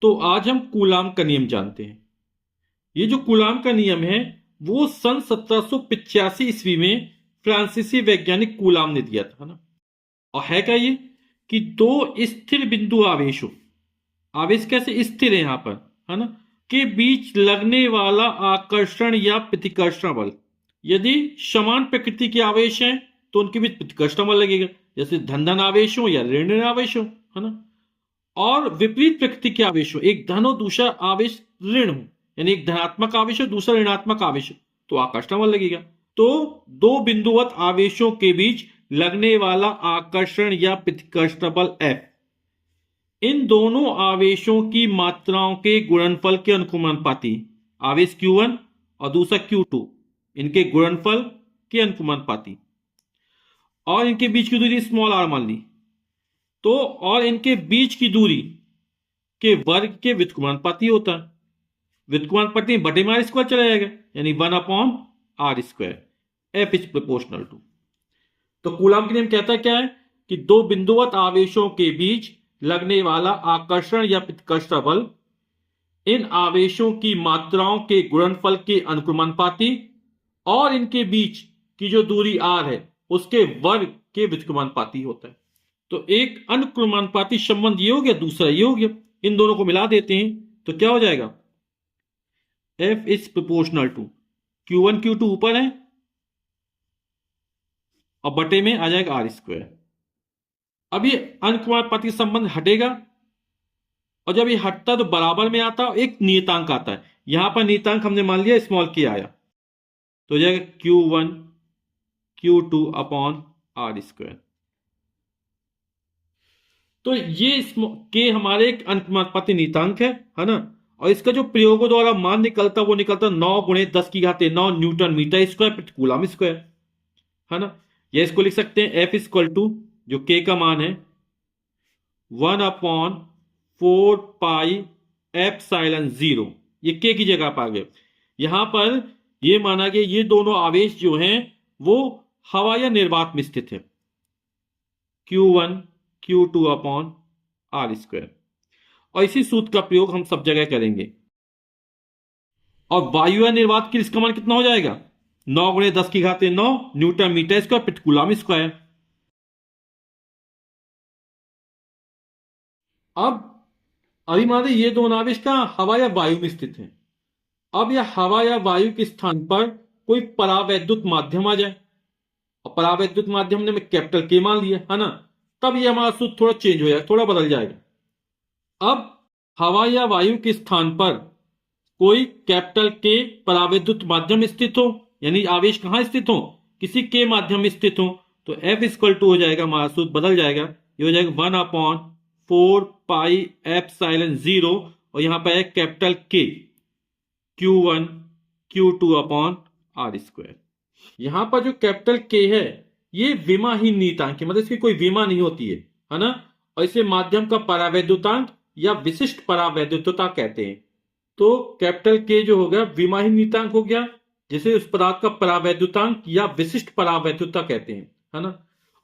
तो आज हम कूलाम का नियम जानते हैं। ये जो कूलाम का नियम है वो सन 1785 ईस्वी में फ्रांसीसी वैज्ञानिक कूलाम ने दिया था ना। और है क्या ये कि दो स्थिर बिंदु आवेशों, आवेश कैसे स्थिर है यहां पर, है ना, के बीच लगने वाला आकर्षण या प्रतिकर्षण बल, यदि समान प्रकृति के आवेश हैं तो उनके बीच प्रतिकर्षण बल लगेगा, जैसे धन धन आवेश हो या ऋण ऋण आवेश हो, है ना। और विपरीत प्रकृति के आवेश हो, एक धन हो दूसरा आवेश ऋण हो, यानी एक धनात्मक आवेश हो दूसरा ऋणात्मक आवेश हो, तो आकर्षण बल लगेगा। तो दो बिंदुवत आवेशों के बीच लगने वाला आकर्षण या प्रतिकर्षण बल F इन दोनों आवेशों की मात्राओं के गुणनफल के अनुक्रमानुपाती, आवेश Q1 और दूसरा Q2, इनके गुणनफल के अनुक्रमानुपाती, और इनके बीच की दूरी स्मॉल r मान ली तो, और इनके बीच की दूरी के वर्ग के व्युत्क्रमानुपाती होता है। व्युत्क्रमानुपाती बटे में r स्क्वायर चला जाएगा, यानी 1/r², F is proportional to. तो कूलाम का नियम कहता है क्या है कि दो बिंदुवत आवेशों के बीच लगने वाला आकर्षण या प्रतिकर्षण बल इन आवेशों की मात्राओं के गुणनफल के अनुक्रमानुपाती और इनके बीच की जो दूरी r है उसके वर्ग के व्युत्क्रमानुपाती होता है। तो एक अनुक्रमानुपाती संबंध ये हो गया, दूसरा ये हो गया, इन दोनों को मिला देते हैं तो क्या हो जाएगा, F is proportional to Q1 Q2 ऊपर है और बटे में आ जाएगा r²। अब ये अनुक्रमानुपाती संबंध हटेगा और जब ये हटता है तो बराबर में आता है, एक नियतांक आता है। यहां पर नियतांक हमने मान लिया स्मॉल k आया तो हो जाएगा Q1 Q2 अपॉन r²। तो ये k हमारे एक अनुक्रमानुपाती नियतांक है ना। और इसका जो प्रयोगों द्वारा मान निकलता वो निकलता 9 × 10⁹ न्यूटन मीटर स्क्वायर प्रति कूलम स्क्वायर, है ना। या इसको लिख सकते हैं F इक्वल टू, जो k का मान है 1/4πε0, ये k की जगह पर आ गया। यहां पर ये माना गया ये दोनों आवेश जो हैं वो हवा या निर्वात में स्थित है, Q1 Q2 अपॉन r²। और इसी सूत्र का प्रयोग हम सब जगह करेंगे। और वायु या निर्वात के लिए इसका मान कितना हो जाएगा, 9 × 10⁹ न्यूटन मीटर स्क्वायर प्रति कूलम स्क्वायर। अब अभी मान लीजिए ये दोनों आवेश का हवा या वायु में स्थित है। अब यह हवा या वायु के स्थान पर कोई परावैद्युत माध्यम आ जाए, और परावैद्युत माध्यम ने मैं कैपिटल K मान लिया, है ना, तब यह हमारा सूत्र थोड़ा चेंज हो जाएगा, थोड़ा बदल जाएगा। अब हवा या वायु के स्थान पर कोई कैपिटल K परावैद्युत माध्यम स्थित हो, यानी आवेश कहां स्थित हो, किसी K माध्यम में स्थित हो, तो F इक्वल टू हो जाएगा, हमारा सूत्र बदल जाएगा, ये हो जाएगा 1/4πε0, और यहां पर है capital K Q1 Q2 upon r²। यहां पर जो कैपिटल K है ये विमाहीन नियतांक है, मतलब इसकी कोई विमा नहीं होती है ना। और इसे माध्यम का परावैद्युतांक या विशिष्ट परावैद्युतता कहते हैं। तो कैपिटल K जो हो गया विमाहीन नियतांक हो गया, जिसे उस पदार्थ का परावैद्युतांक या विशिष्ट परावैद्युतता कहते हैं, है ना।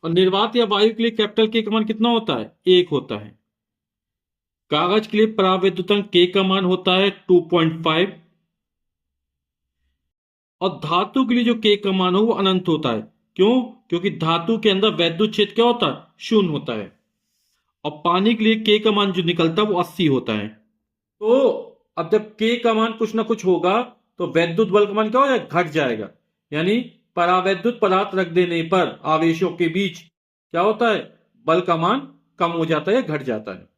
और निर्वात या वायु के लिए कैपिटल K का मान कितना होता है, 1 होता है। कागज के लिए परावैद्युतांक K का मान होता है 2.5, और धातु के लिए जो K का मान हो वो अनंत होता है। क्यों, क्योंकि धातु के अंदर वैद्युत क्षेत्र क्या होता है, 0 होता है। और पानी के लिए K का मान जो निकलता है वो 80 होता है। तो अब जब K का मान कुछ ना कुछ होगा तो वैद्युत बल का मान क्या हो जाएगा, घट जाएगा। यानी परावैद्युत पदार्थ रख देने पर आवेशों के बीच क्या होता है, बल का मान कम हो जाता है, घट जाता है।